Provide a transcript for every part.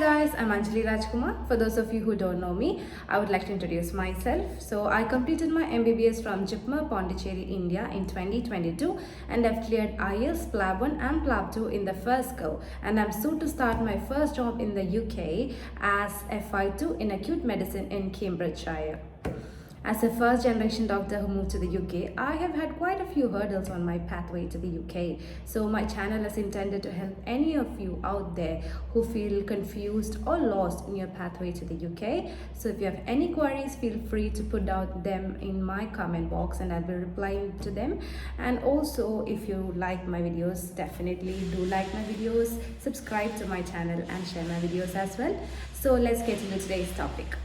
guys, I'm Anjali Rajkumar. For those of you who don't know me, I would like to introduce myself. So I completed my MBBS from JIPMER, Pondicherry, India in 2022 and I've cleared IELTS, PLAB1 and PLAB2 in the first go, and I'm soon to start my first job in the UK as FI2 in acute medicine in Cambridgeshire. As a first generation doctor who moved to the UK, I have had quite a few hurdles on my pathway to the UK. So my channel is intended to help any of you out there who feel confused or lost in your pathway to the UK. So if you have any queries, feel free to put out them in my comment box and I'll be replying to them. And also, if you like my videos, definitely do like my videos, subscribe to my channel and share my videos as well. So let's get into today's topic.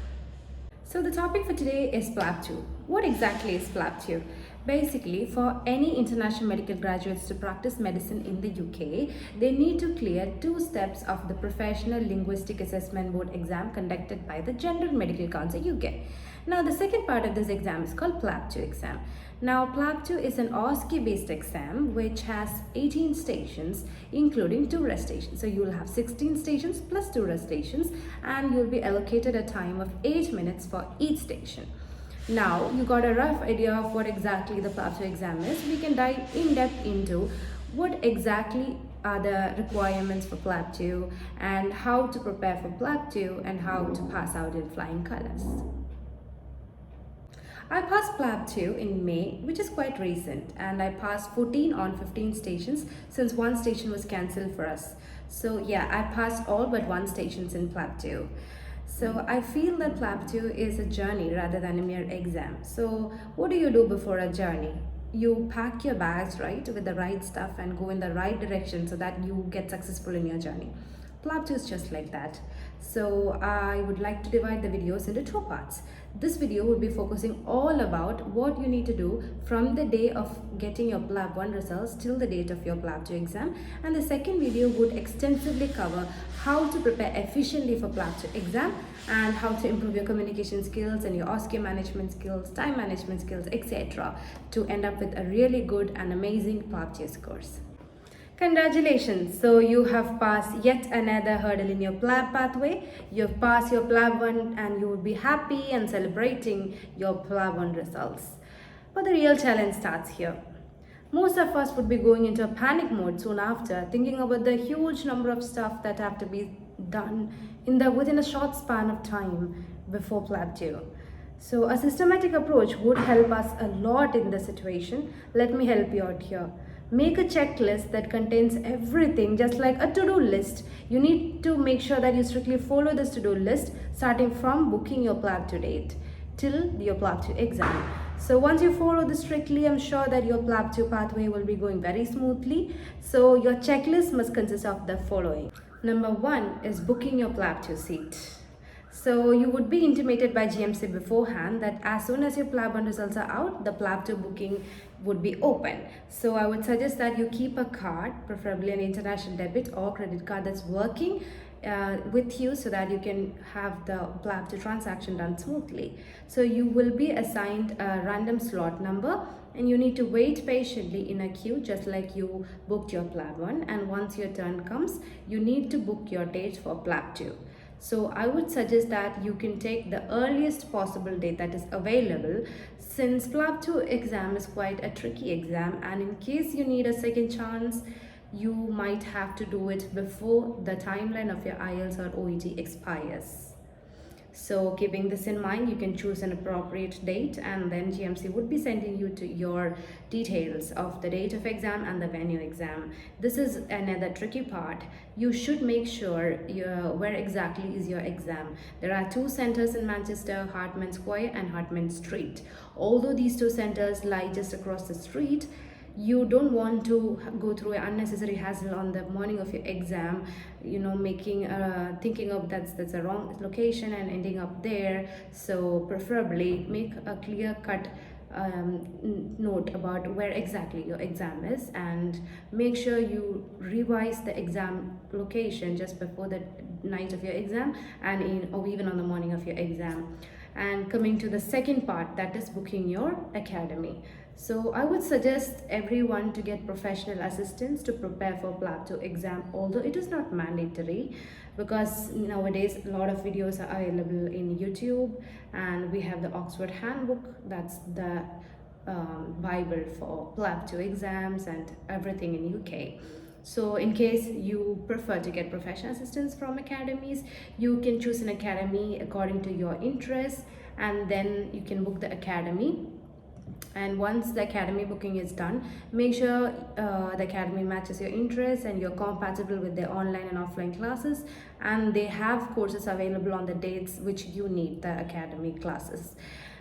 So the topic for today is PLAB2. What exactly is PLAB2? Basically, for any international medical graduates to practice medicine in the UK, they need to clear 2 steps of the Professional Linguistic Assessment Board exam conducted by the General Medical Council UK. Now, the second part of this exam is called PLAB2 exam. Now, PLAB2 is an OSCE-based exam which has 18 stations, including 2 rest stations. So you will have 16 stations plus 2 rest stations, and you'll be allocated a time of 8 minutes for each station. Now, you got a rough idea of what exactly the PLAB2 exam is. We can dive in depth into what exactly are the requirements for PLAB2 and how to prepare for PLAB2 and how to pass out in flying colors. I passed PLAB2 in May, which is quite recent, and I passed 14 on 15 stations since 1 station was cancelled for us. So yeah, I passed all but 1 stations in PLAB2. So I feel that PLAB2 is a journey rather than a mere exam. So what do you do before a journey? You pack your bags, right, with the right stuff and go in the right direction so that you get successful in your journey. PLAB2 is just like that. So I would like to divide the videos into 2 parts. This video would be focusing all about what you need to do from the day of getting your PLAB1 results till the date of your PLAB2 exam, and the second video would extensively cover how to prepare efficiently for PLAB2 exam and how to improve your communication skills and your OSCE management skills, time management skills, etc. to end up with a really good and amazing PLAB2 scores. Congratulations! So you have passed yet another hurdle in your PLAB pathway. You have passed your PLAB1 and you will be happy and celebrating your PLAB1 results. But the real challenge starts here. Most of us would be going into a panic mode soon after, thinking about the huge number of stuff that have to be done within a short span of time before PLAB2. So a systematic approach would help us a lot in this situation. Let me help you out here. Make a checklist that contains everything, just like a to-do list. You need to make sure that you strictly follow this to-do list, starting from booking your PLAB2 date till your PLAB2 exam. So once you follow this strictly, I'm sure that your PLAB2 pathway will be going very smoothly. So your checklist must consist of the following. Number 1 is booking your PLAB2 seat. So you would be intimated by GMC beforehand that as soon as your PLAB1 results are out, the PLAB2 booking would be open. So I would suggest that you keep a card, preferably an international debit or credit card that's working with you so that you can have the PLAB2 transaction done smoothly. So you will be assigned a random slot number and you need to wait patiently in a queue just like you booked your PLAB1, and once your turn comes, you need to book your date for PLAB2. So I would suggest that you can take the earliest possible date that is available, since PLAB2 exam is quite a tricky exam, and in case you need a second chance, you might have to do it before the timeline of your IELTS or OET expires. So keeping this in mind, you can choose an appropriate date and then GMC would be sending you to your details of the date of exam and the venue exam. This is another tricky part. You should make sure where exactly is your exam. There are 2 centers in Manchester, Hartman Square and Hartman Street. Although these 2 centers lie just across the street, you don't want to go through an unnecessary hassle on the morning of your exam, thinking of that's a wrong location and ending up there. So preferably make a clear-cut note about where exactly your exam is, and make sure you revise the exam location just before the night of your exam or even on the morning of your exam. And coming to the second part, that is booking your academy. So I would suggest everyone to get professional assistance to prepare for PLAB2 exam, although it is not mandatory. because nowadays a lot of videos are available in YouTube, and we have the Oxford Handbook, that's the Bible for PLAB2 exams and everything in UK. So in case you prefer to get professional assistance from academies, you can choose an academy according to your interests, and then you can book the academy. And once the academy booking is done, make sure the academy matches your interests and you're compatible with their online and offline classes, and they have courses available on the dates which you need the academy classes.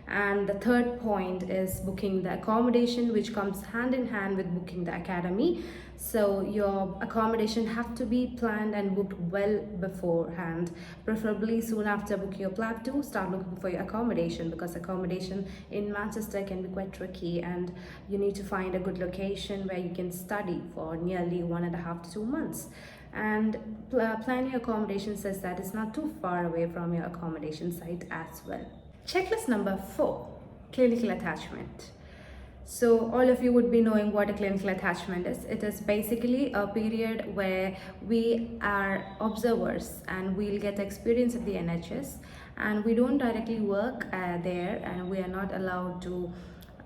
And the third point is booking the accommodation, which comes hand in hand with booking the academy. So your accommodation have to be planned and booked well beforehand, preferably soon after booking your PLAB2. Start looking for your accommodation, because accommodation in Manchester can be quite tricky, and you need to find a good location where you can study for nearly 1.5 to 2 months. And planning your accommodation says that it's not too far away from your accommodation site as well. Checklist number 4, clinical attachment. So all of you would be knowing what a clinical attachment is. It is basically a period where we are observers and we'll get experience of the NHS, and we don't directly work there, and we are not allowed to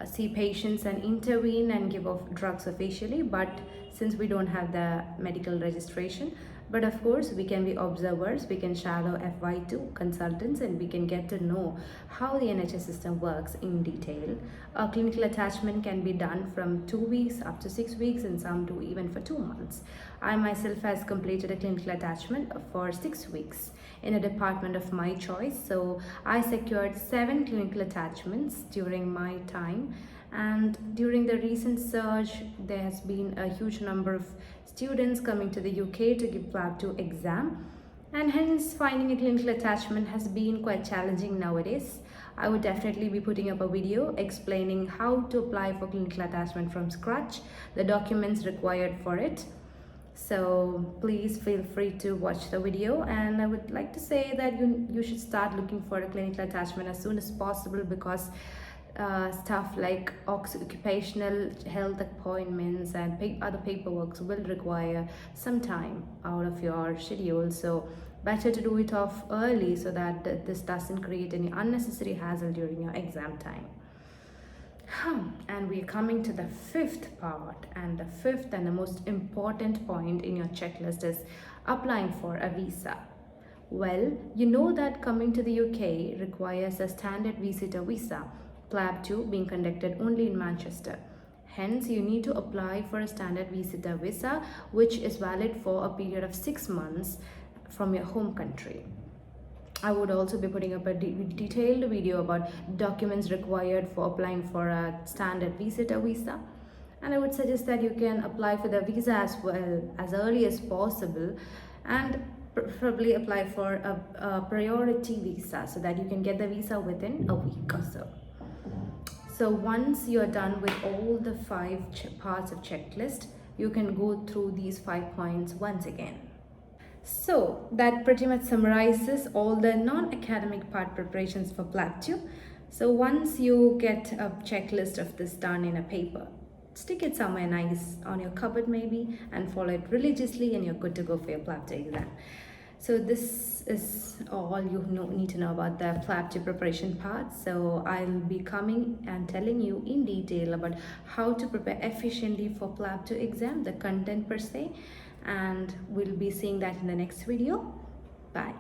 see patients and intervene and give off drugs officially, but since we don't have the medical registration, but of course we can be observers, we can shadow FY2 consultants, and we can get to know how the NHS system works in detail. A clinical attachment can be done from 2 weeks up to 6 weeks, and some do even for 2 months. I myself has completed a clinical attachment for 6 weeks in a department of my choice. So I secured 7 clinical attachments during my time, and during the recent surge there has been a huge number of students coming to the UK to give PLAB2 exam, and hence finding a clinical attachment has been quite challenging nowadays. I would definitely be putting up a video explaining how to apply for clinical attachment from scratch, the documents required for it. So please feel free to watch the video, and I would like to say that you should start looking for a clinical attachment as soon as possible, because stuff like occupational health appointments and other paperwork will require some time out of your schedule. So better to do it off early so that this doesn't create any unnecessary hassle during your exam time. And we're coming to the 5th part, and the 5th and the most important point in your checklist is applying for a visa. Well, you know that coming to the UK requires a standard visitor visa, PLAB2 being conducted only in Manchester. Hence, you need to apply for a standard visitor visa, which is valid for a period of 6 months from your home country. I would also be putting up a detailed video about documents required for applying for a standard visitor visa. And I would suggest that you can apply for the visa as well as early as possible, and preferably apply for a priority visa so that you can get the visa within a week or so. So once you're done with all the 5 parts of checklist, you can go through these 5 points once again. So that pretty much summarizes all the non-academic part preparations for PLAB2. So once you get a checklist of this done in a paper, stick it somewhere nice on your cupboard maybe, and follow it religiously, and you're good to go for your PLAB2 exam. So this is all you need to know about the PLAB2 preparation part. So I'll be coming and telling you in detail about how to prepare efficiently for PLAB2 exam, the content per se, and we'll be seeing that in the next video. Bye.